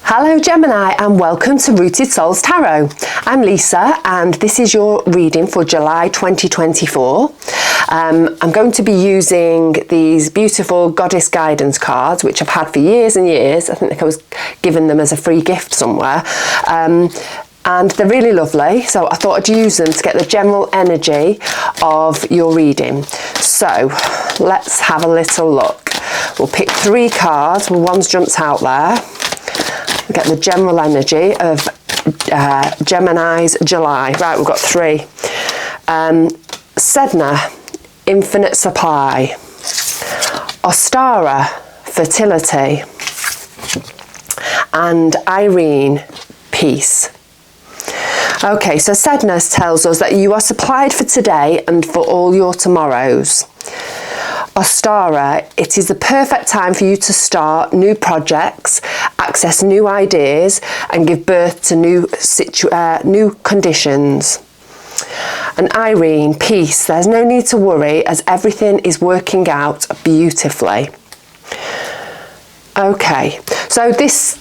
Hello Gemini and welcome to Rooted Souls Tarot. I'm Lisa and this is your reading for July 2024. I'm going to be using these beautiful Goddess Guidance cards which I've had for years and years. I think I was given them as a free gift somewhere. And they're really lovely, so I thought I'd use them to get the general energy of your reading. So let's have a little look. We'll pick 3 cards, well, one's jumped out there. Get the general energy of Gemini's July. Right, we've got 3. Sedna, Infinite Supply. Ostara, Fertility. And Irene, Peace. Okay, so Sedna tells us that you are supplied for today and for all your tomorrows. Ostara, it is the perfect time for you to start new projects, access new ideas and give birth to new conditions. And Irene, Peace, there's no need to worry as everything is working out beautifully. Okay, so this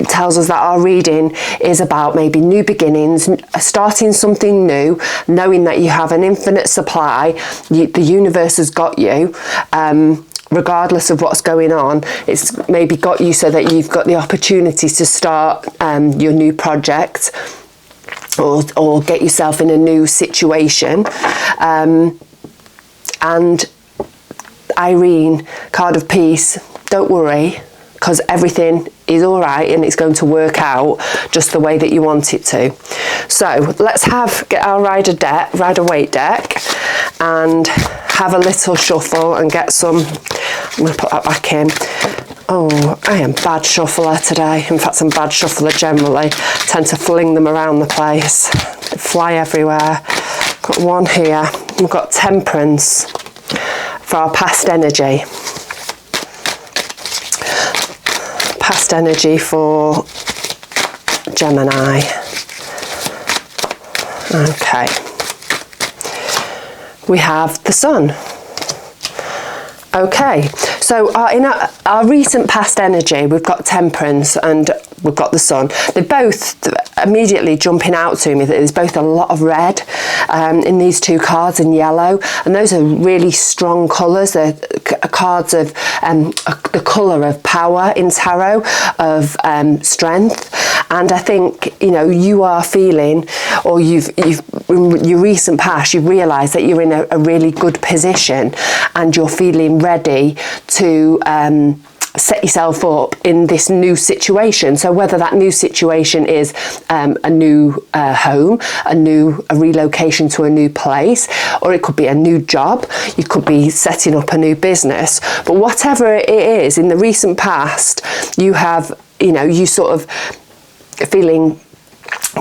tells us that our reading is about maybe new beginnings, starting something new, knowing that you have an infinite supply, the universe has got you, regardless of what's going on. It's maybe got you so that you've got the opportunity to start your new project or get yourself in a new situation. And Irene, card of peace, don't worry, because everything is all right and it's going to work out just the way that you want it to. So let's get our Rider-Waite deck and have a little shuffle and get some. I'm going to put that back in. Oh, I am bad shuffler today. In fact, I'm bad shuffler generally. I tend to fling them around the place. They fly everywhere. Got one here. We've got Temperance for our past energy. Past energy for Gemini. Okay. We have the Sun. Okay, so in our recent past energy, we've got Temperance and we've got the Sun. They're both immediately jumping out to me that there's both a lot of red in these 2 cards and yellow, and those are really strong colours. They're cards of the colour of power in tarot, of strength. And I think, you know, you are feeling, or you've in your recent past, you've realised that you're in a really good position and you're feeling ready to set yourself up in this new situation. So whether that new situation is a new home, a relocation to a new place, or it could be a new job, you could be setting up a new business. But whatever it is, in the recent past, you have, you know, you sort of feeling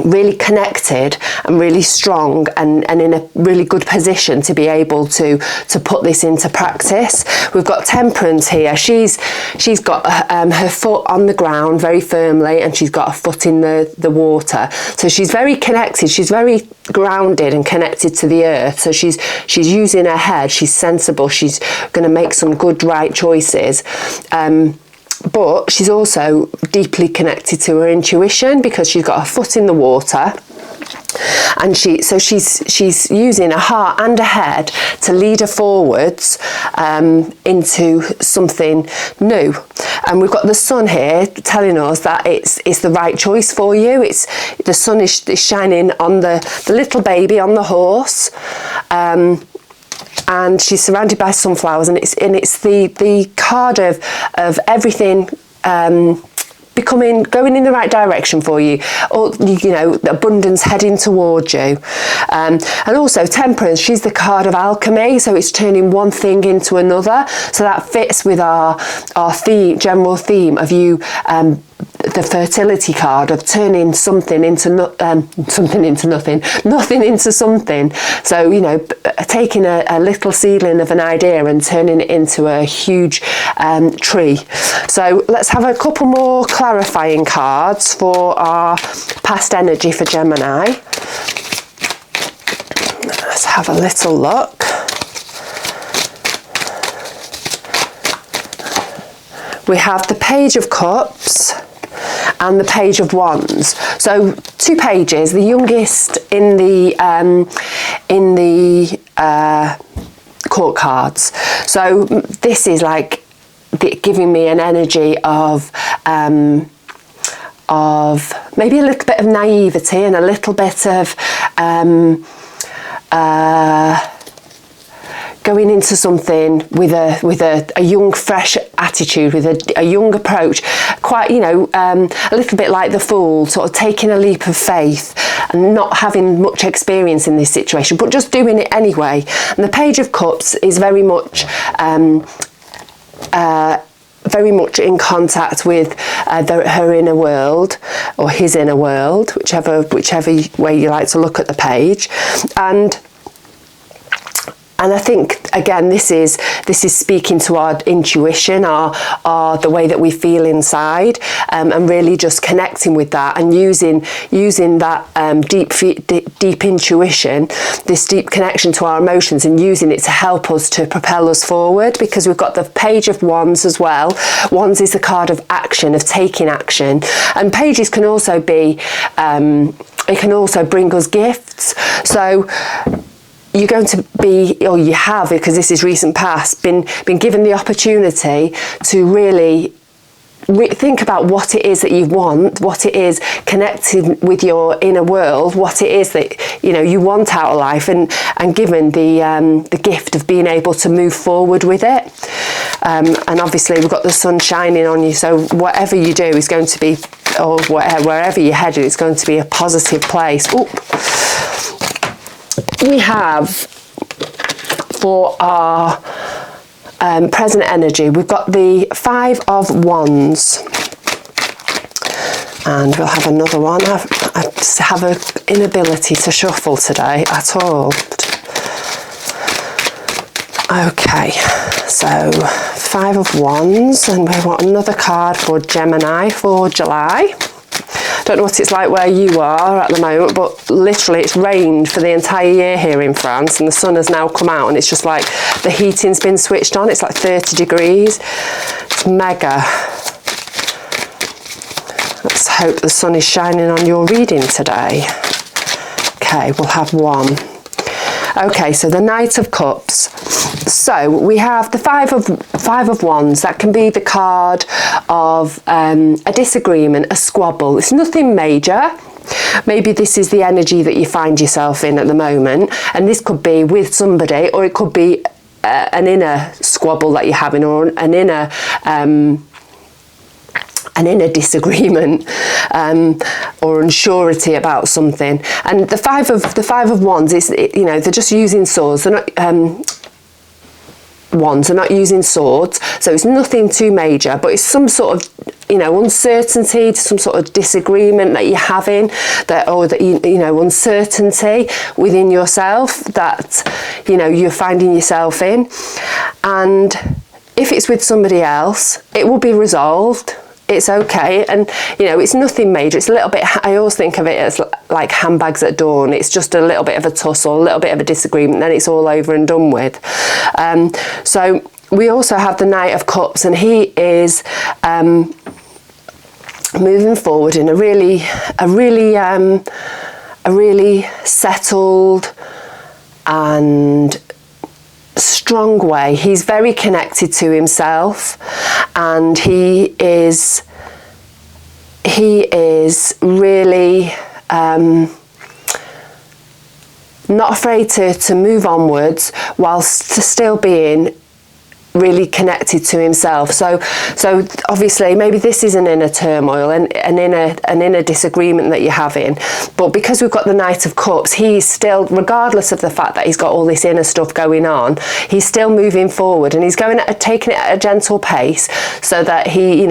really connected and really strong and in a really good position to be able to put this into practice. We've got Temperance here. She's got her foot on the ground very firmly and she's got a foot in the water. So she's very connected. She's very grounded and connected to the earth. So she's using her head. She's sensible. She's going to make some good, right choices. But she's also deeply connected to her intuition because she's got her foot in the water, and she's using her heart and her head to lead her forwards into something new. And we've got the Sun here telling us that it's the right choice for you. The sun is shining on the little baby on the horse. And she's surrounded by sunflowers, and it's the card of everything going in the right direction for you, or you know, abundance heading towards you. And also Temperance, she's the card of alchemy, so it's turning one thing into another. So that fits with our general theme of you. The fertility card of turning something into nothing into something. So, you know, taking a little seedling of an idea and turning it into a huge tree. So let's have a couple more clarifying cards for our past energy for Gemini. Let's have a little look. We have the Page of Cups, and the Page of Wands. So 2 pages, the youngest in the court cards. So this is like giving me an energy of maybe a little bit of naivety and a little bit of going into something with a young, fresh attitude, with a young approach, quite, you know, a little bit like the Fool, sort of taking a leap of faith and not having much experience in this situation, but just doing it anyway. And the Page of Cups is very much in contact with her inner world, or his inner world, whichever way you like to look at the page. And I think, again, this is speaking to our intuition, our the way that we feel inside, and really just connecting with that and using that deep intuition, this deep connection to our emotions, and using it to help us, to propel us forward. Because we've got the Page of Wands as well. Wands is the card of action, of taking action, and pages can also be it can also bring us gifts. So you're going to be, or you have, because this is recent past, been given the opportunity to really think about what it is that you want, what it is connected with your inner world, what it is that you want out of life, and given the gift of being able to move forward with it. And obviously we've got the sun shining on you, so whatever you do is going to be, or wherever you're headed, it's going to be a positive place. Ooh. We have, for our present energy, we've got the 5 of Wands, and we'll have another one. I just have an inability to shuffle today at all. Okay, so 5 of Wands, and we want another card for Gemini for July. Don't know what it's like where you are at the moment, but literally it's rained for the entire year here in France, and the sun has now come out, and it's just like the heating's been switched on. It's like 30 degrees. It's mega. Let's hope the sun is shining on your reading today. Okay, we'll have one. Okay, so the Knight of Cups. So we have the five of Wands. That can be the card of a disagreement, a squabble. It's nothing major. Maybe this is the energy that you find yourself in at the moment, and this could be with somebody, or it could be an inner squabble that you're having, or an inner disagreement, or unsurety about something. And the five of Wands is, they're just using swords. They're not wands. They're not using swords, so it's nothing too major. But it's some sort of uncertainty, some sort of disagreement that you're having, uncertainty within yourself that you're finding yourself in. And if it's with somebody else, it will be resolved. It's okay, and it's nothing major. It's a little bit, I always think of it as like handbags at dawn. It's just a little bit of a tussle, a little bit of a disagreement, then it's all over and done with. So we also have the Knight of Cups, and he is moving forward in a really settled and strong way. He's very connected to himself, and he is really not afraid to move onwards whilst still being really connected to himself. So obviously maybe this is an inner turmoil and an inner disagreement that you're having, but because we've got the Knight of Cups, he's still, regardless of the fact that he's got all this inner stuff going on, he's still moving forward, and he's taking it at a gentle pace, so that he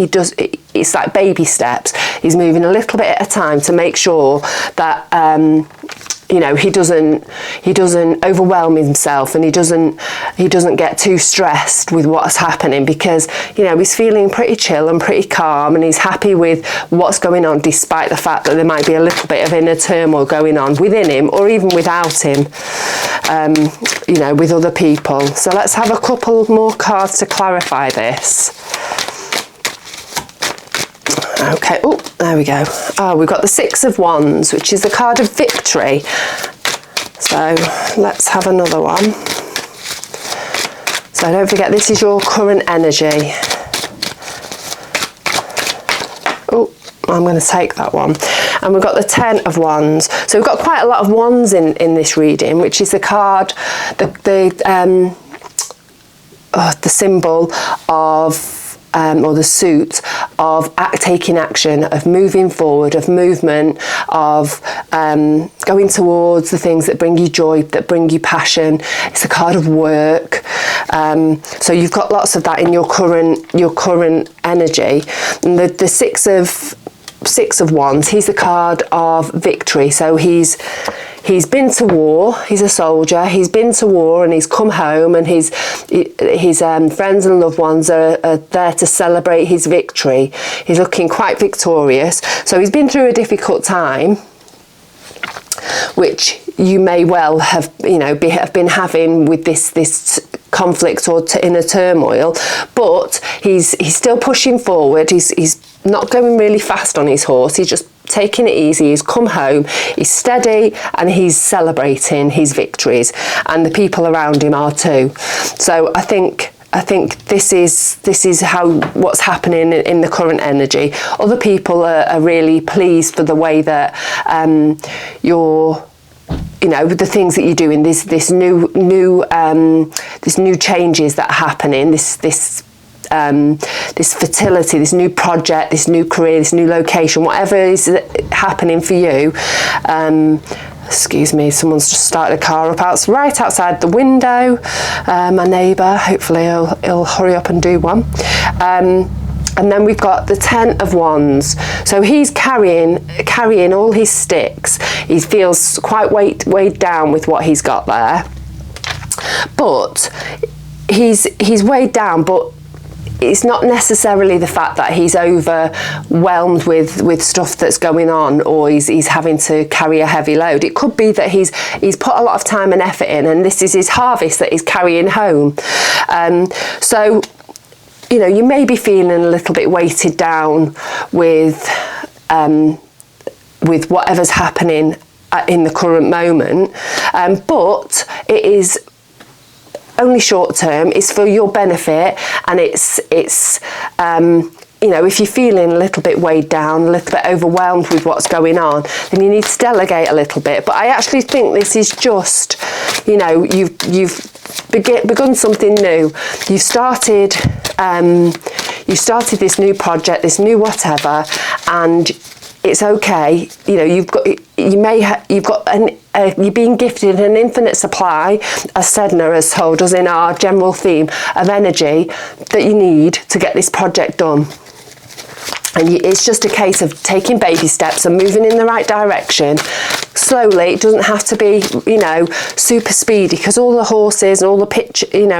does, it's like baby steps. He's moving a little bit at a time to make sure that he doesn't overwhelm himself, and he doesn't get too stressed with what's happening, because he's feeling pretty chill and pretty calm, and he's happy with what's going on, despite the fact that there might be a little bit of inner turmoil going on within him, or even without him, with other people. So let's have a couple more cards to clarify this. Okay, oh, there we go. Oh, we've got the Six of Wands, which is the card of victory. So let's have another one. So don't forget, this is your current energy. Oh, I'm going to take that one. And we've got the Ten of Wands. So we've got quite a lot of wands in this reading, which is the card, the symbol of, or the suit of taking action, of moving forward, of movement, of going towards the things that bring you joy, that bring you passion. It's a card of work. So you've got lots of that in your current energy. And the Six of Wands, he's the card of victory. So he's been to war, he's a soldier, he's been to war and he's come home, and his friends and loved ones are there to celebrate his victory. He's looking quite victorious. So he's been through a difficult time, which you may well have, have been having with this conflict or inner turmoil, but he's still pushing forward. He's not going really fast on his horse. He's just taking it easy. He's come home, he's steady, and he's celebrating his victories, and the people around him are too. So I think this is what's happening in the current energy. Other people are really pleased for the way that you're, the things that you're doing, this new changes that are happening, this fertility, this new project, this new career, this new location, whatever is happening for you. Excuse me, someone's just started a car up right outside the window. My neighbour, hopefully he'll hurry up and do one. And then we've got the Ten of Wands. So he's carrying all his sticks. He feels quite weighed down with what he's got there. But he's weighed down, but it's not necessarily the fact that he's overwhelmed with stuff that's going on, or he's having to carry a heavy load. It could be that he's put a lot of time and effort in, and this is his harvest that he's carrying home. So you may be feeling a little bit weighted down with whatever's happening in the current moment, but it is only short term. It's for your benefit, and it's if you're feeling a little bit weighed down, a little bit overwhelmed with what's going on, then you need to delegate a little bit. But I actually think this is just, you've begun something new. You've started this new project, this new whatever, and it's okay. You're being gifted an infinite supply, as Sedna has told us in our general theme, of energy that you need to get this project done. And it's just a case of taking baby steps and moving in the right direction slowly. It doesn't have to be, super speedy, because all the horses and all the in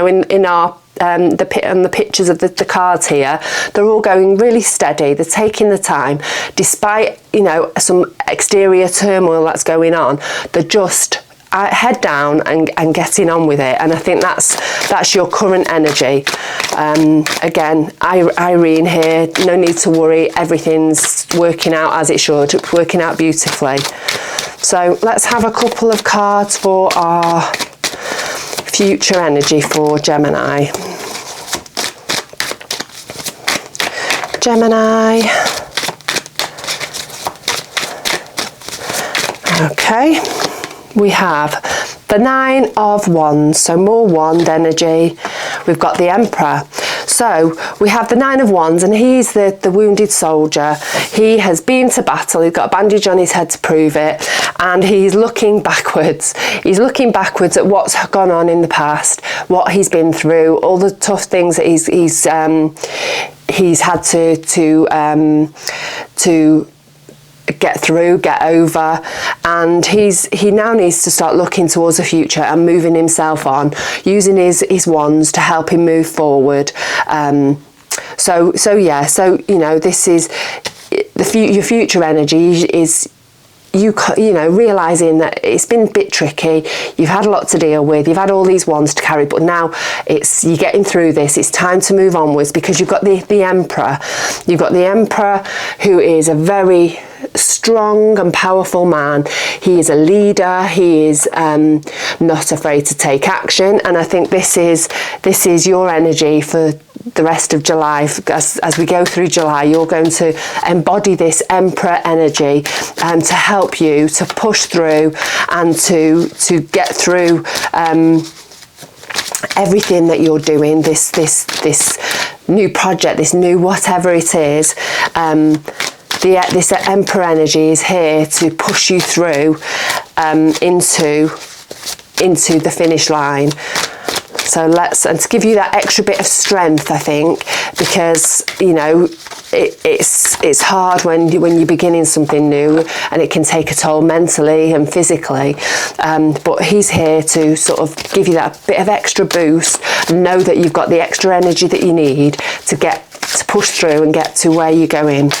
our the pictures of the cards here, they're all going really steady. They're taking the time, despite some exterior turmoil that's going on. They're just head down and getting on with it. And I think that's your current energy. Again, Irene here, no need to worry. Everything's working out as it should. It's working out beautifully. So let's have a couple of cards for our future energy for Gemini. Gemini. Okay, we have the Nine of Wands, so more wand energy. We've got the Emperor. So we have the Nine of Wands, and he's the wounded soldier. He has been to battle. He's got a bandage on his head to prove it, and he's looking backwards. He's looking backwards at what's gone on in the past, what he's been through, all the tough things that he's had to get through, get over, and he now needs to start looking towards the future and moving himself on, using his wands to help him move forward. So this is your future energy is realizing that it's been a bit tricky. You've had a lot to deal with. You've had all these wands to carry, but now you're getting through this. It's time to move onwards, because you've got the Emperor. You've got the Emperor who is a very strong and powerful man. He is a leader. He is not afraid to take action, and I think this is your energy for the rest of July. As we go through July, you're going to embody this Emperor energy to help you to push through and to get through everything that you're doing, this new project, this new whatever it is. This Emperor energy is here to push you through into the finish line. So and to give you that extra bit of strength, I think, because it's hard when you're beginning something new, and it can take a toll mentally and physically. But he's here to sort of give you that bit of extra boost, and know that you've got the extra energy that you need to push through and get to where you're going.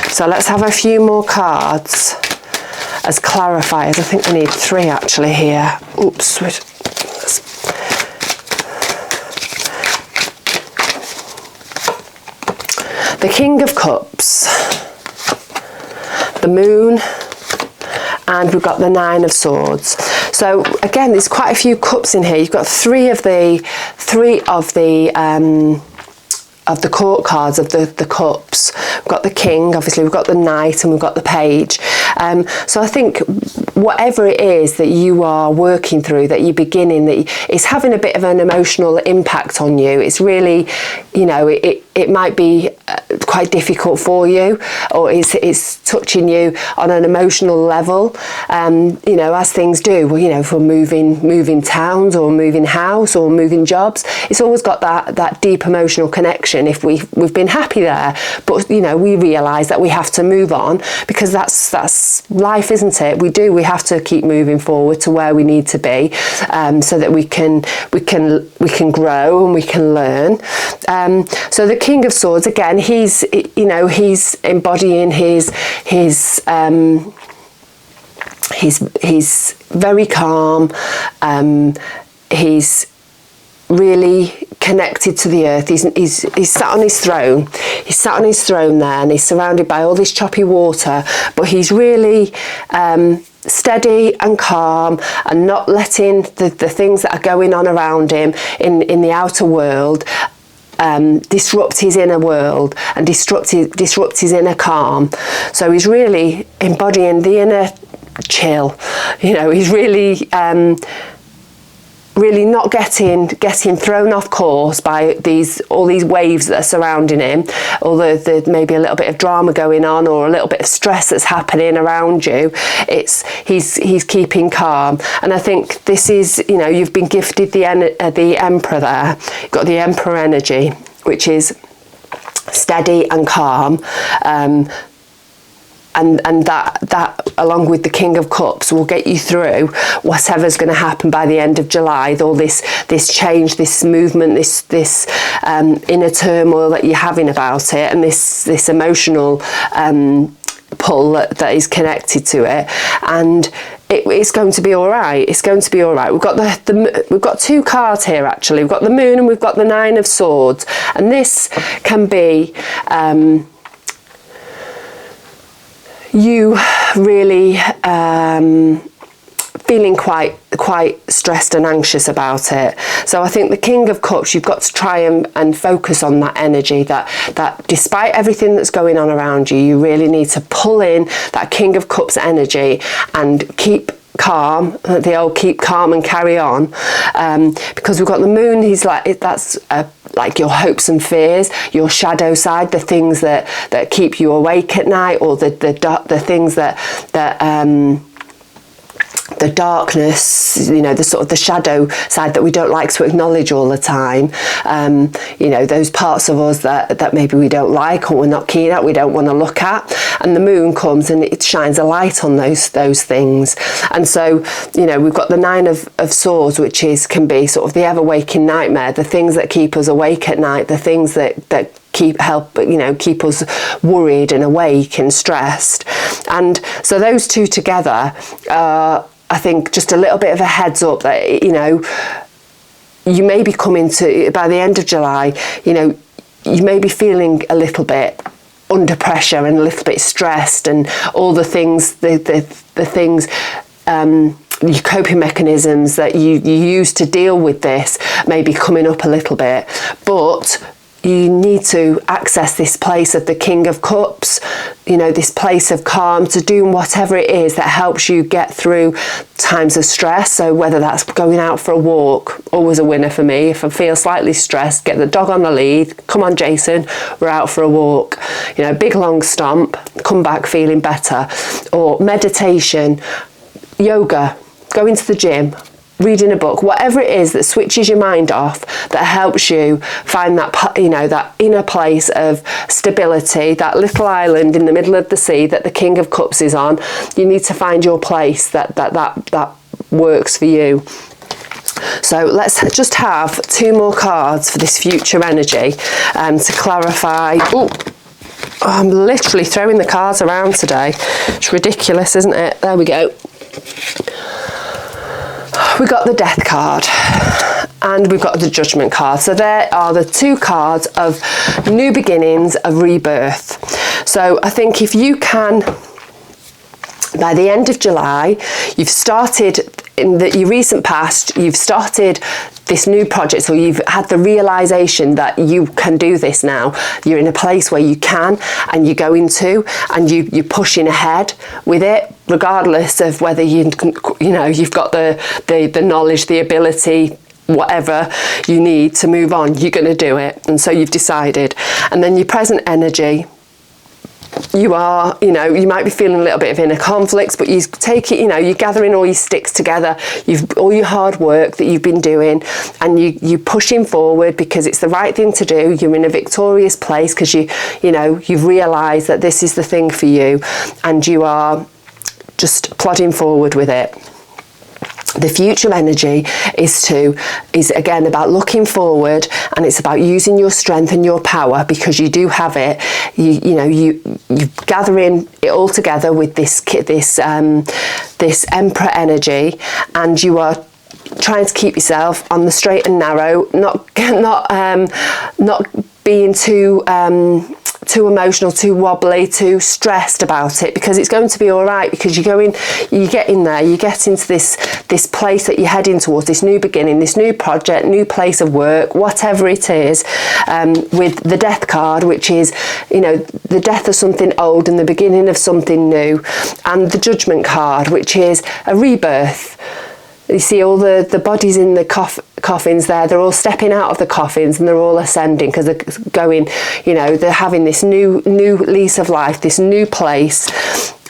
So let's have a few more cards as clarifiers. I think we need 3 actually here. Oops. The King of Cups, the Moon, and we've got the 9 of Swords. So again, there's quite a few cups in here. You've got three of the court cards of the cups. We've got the King, obviously we've got the Knight, and we've got the Page. So I think whatever it is that you are working through, that you're beginning, that it's having a bit of an emotional impact on you. It's really, it might be quite difficult for you, or it's touching you on an emotional level, as things do. Well, for moving towns, or moving house, or moving jobs, it's always got that deep emotional connection. If we've been happy there, but we realise that we have to move on, because that's life, isn't it? We have to keep moving forward to where we need to be, so that we can grow and we can learn. So the King of Swords, again, he's embodying his very calm. He's really connected to the earth. He's sat on his throne. He's sat on his throne there, and he's surrounded by all this choppy water, but he's really steady and calm, and not letting the things that are going on around him in the outer world disrupt his inner world and disrupt his inner calm. So he's really embodying the inner chill. He's really really not getting thrown off course by all these waves that are surrounding him, although there's maybe a little bit of drama going on, or a little bit of stress that's happening around you. He's keeping calm. And I think this is, you've been gifted the Emperor there. You've got the Emperor energy, which is steady and calm. And that along with the King of Cups will get you through whatever's going to happen by the end of July. All this change, this movement, this inner turmoil that you're having about it, and this emotional pull that is connected to it. And it's going to be all right. It's going to be all right. We've got we've got 2 cards here actually. We've got the Moon and we've got the 9 of Swords, and this can be you really feeling quite stressed and anxious about it. So I think the King of Cups, you've got to try and focus on that energy, that despite everything that's going on around you, you really need to pull in that King of Cups energy and keep calm, the old keep calm and carry on, because we've got the Moon. He's that's like your hopes and fears, your shadow side, the things that keep you awake at night, or the things that the darkness, the sort of the shadow side that we don't like to acknowledge all the time. Those parts of us that maybe we don't like, or we're not keen at, we don't want to look at. And the Moon comes and it shines a light on those things. And so, we've got the 9 of Swords, which can be sort of the ever-waking nightmare, the things that keep us awake at night, the things that keep us worried and awake and stressed. And so those two together I think just a little bit of a heads up that you may be coming to, by the end of July, you may be feeling a little bit under pressure and a little bit stressed, and all the things, the things, your coping mechanisms that you use to deal with this may be coming up a little bit, but you need to access this place of the King of Cups, you know, this place of calm, to do whatever it is that helps you get through times of stress. So whether that's going out for a walk, always a winner for me. If I feel slightly stressed, get the dog on the lead, come on Jason, we're out for a walk. You know, big long stomp, come back feeling better. Or meditation, yoga, going to the gym, reading a book, whatever it is that switches your mind off, that helps you find that, you know, that inner place of stability, that little island in the middle of the sea that the King of Cups is on. You need to find your place that works for you. So let's just have 2 more cards for this future energy to clarify. Oh, I'm literally throwing the cards around today. It's ridiculous, isn't it? There we go. We got the Death card and we've got the Judgment card. So there are the 2 cards of new beginnings, of rebirth. So I think if you can, by the end of July, you've started in your recent past, you've started this new project, so you've had the realization that you can do this now. You're in a place where you can, and you go into, and you're pushing ahead with it, regardless of whether you've got the knowledge, the ability, whatever you need to move on. You're going to do it, and so you've decided. And then your present energy, you are, you know, you might be feeling a little bit of inner conflicts, but you take it, you know, you're gathering all your sticks together, all your hard work that you've been doing, and you're pushing forward because it's the right thing to do. You're in a victorious place because you've realised that this is the thing for you, and you are just plodding forward with it. The future energy is again about looking forward, and it's about using your strength and your power, because you do have it. You're gathering it all together with this Emperor energy, and you are trying to keep yourself on the straight and narrow, not being too emotional, too wobbly, too stressed about it, because it's going to be all right, because you get in there, you get into this place that you're heading towards, this new beginning, this new project, new place of work, whatever it is, with the Death card, which is, you know, the death of something old and the beginning of something new, and the Judgment card, which is a rebirth. You see all the bodies in the coffins there, they're all stepping out of the coffins and they're all ascending, because they're going, you know, they're having this new lease of life, this new place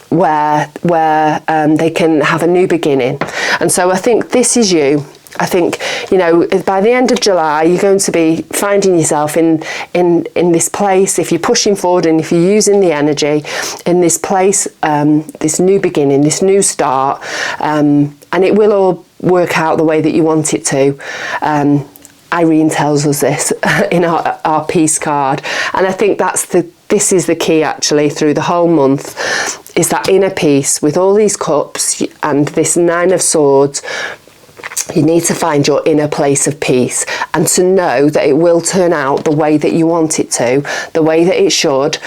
where they can have a new beginning. And so I think this is you. I think, you know, by the end of July, you're going to be finding yourself in this place, if you're pushing forward and if you're using the energy, in this place, this new beginning, this new start, and it will all work out the way that you want it to. Irene tells us this in our peace card, and I think this is the key actually through the whole month, is that inner peace with all these cups and this 9 of Swords. You need to find your inner place of peace, and to know that it will turn out the way that you want it to, the way that it should,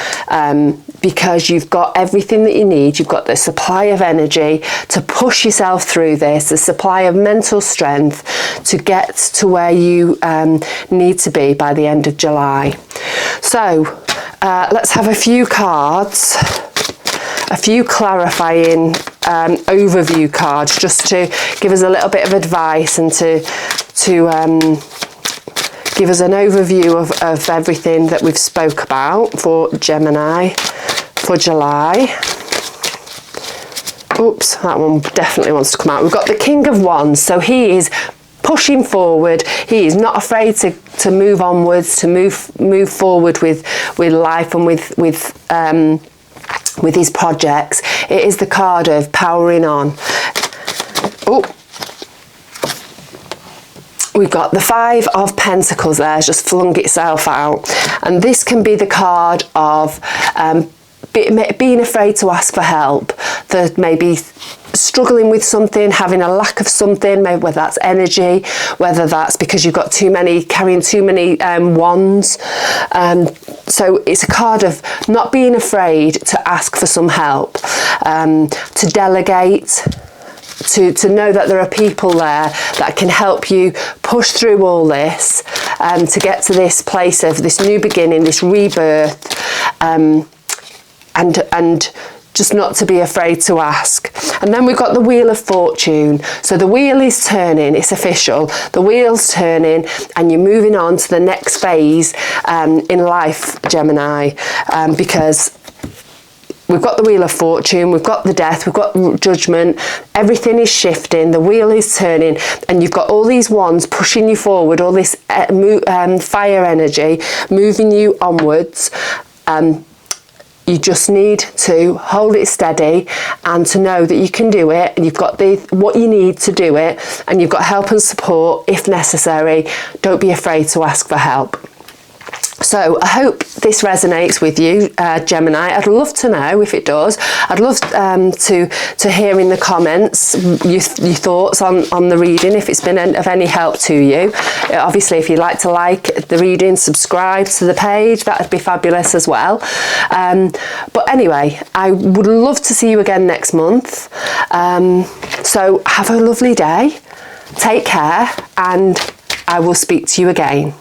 because you've got everything that you need. You've got the supply of energy to push yourself through this, the supply of mental strength to get to where you need to be by the end of July. So let's have a few cards, a few clarifying overview cards, just to give us a little bit of advice and to give us an overview of everything that we've spoke about for Gemini for July. Oops, that one definitely wants to come out. We've got the King of Wands, so he is pushing forward. He is not afraid to move onwards, to move forward with life and with his projects. It is the card of powering on. Oh, we've got the 5 of Pentacles there, it's just flung itself out, and this can be the card of being afraid to ask for help, that maybe struggling with something, having a lack of something, maybe whether that's energy, whether that's because you've got carrying too many wands. So it's a card of not being afraid to ask for some help, to delegate, to know that there are people there that can help you push through all this, to get to this place of this new beginning, this rebirth, and just not to be afraid to ask. And then we've got the Wheel of Fortune. So the wheel is turning, it's official. The wheel's turning and you're moving on to the next phase in life, Gemini, because we've got the Wheel of Fortune, we've got the Death, we've got Judgment, everything is shifting, the wheel is turning, and you've got all these wands pushing you forward, all this fire energy moving you onwards. You just need to hold it steady and to know that you can do it, and you've got what you need to do it, and you've got help and support if necessary. Don't be afraid to ask for help. So I hope this resonates with you, Gemini. I'd love to know if it does. I'd love to hear in the comments your thoughts on the reading, if it's been of any help to you. Obviously, if you'd like the reading, subscribe to the page, that would be fabulous as well. But anyway, I would love to see you again next month. So have a lovely day, take care, and I will speak to you again.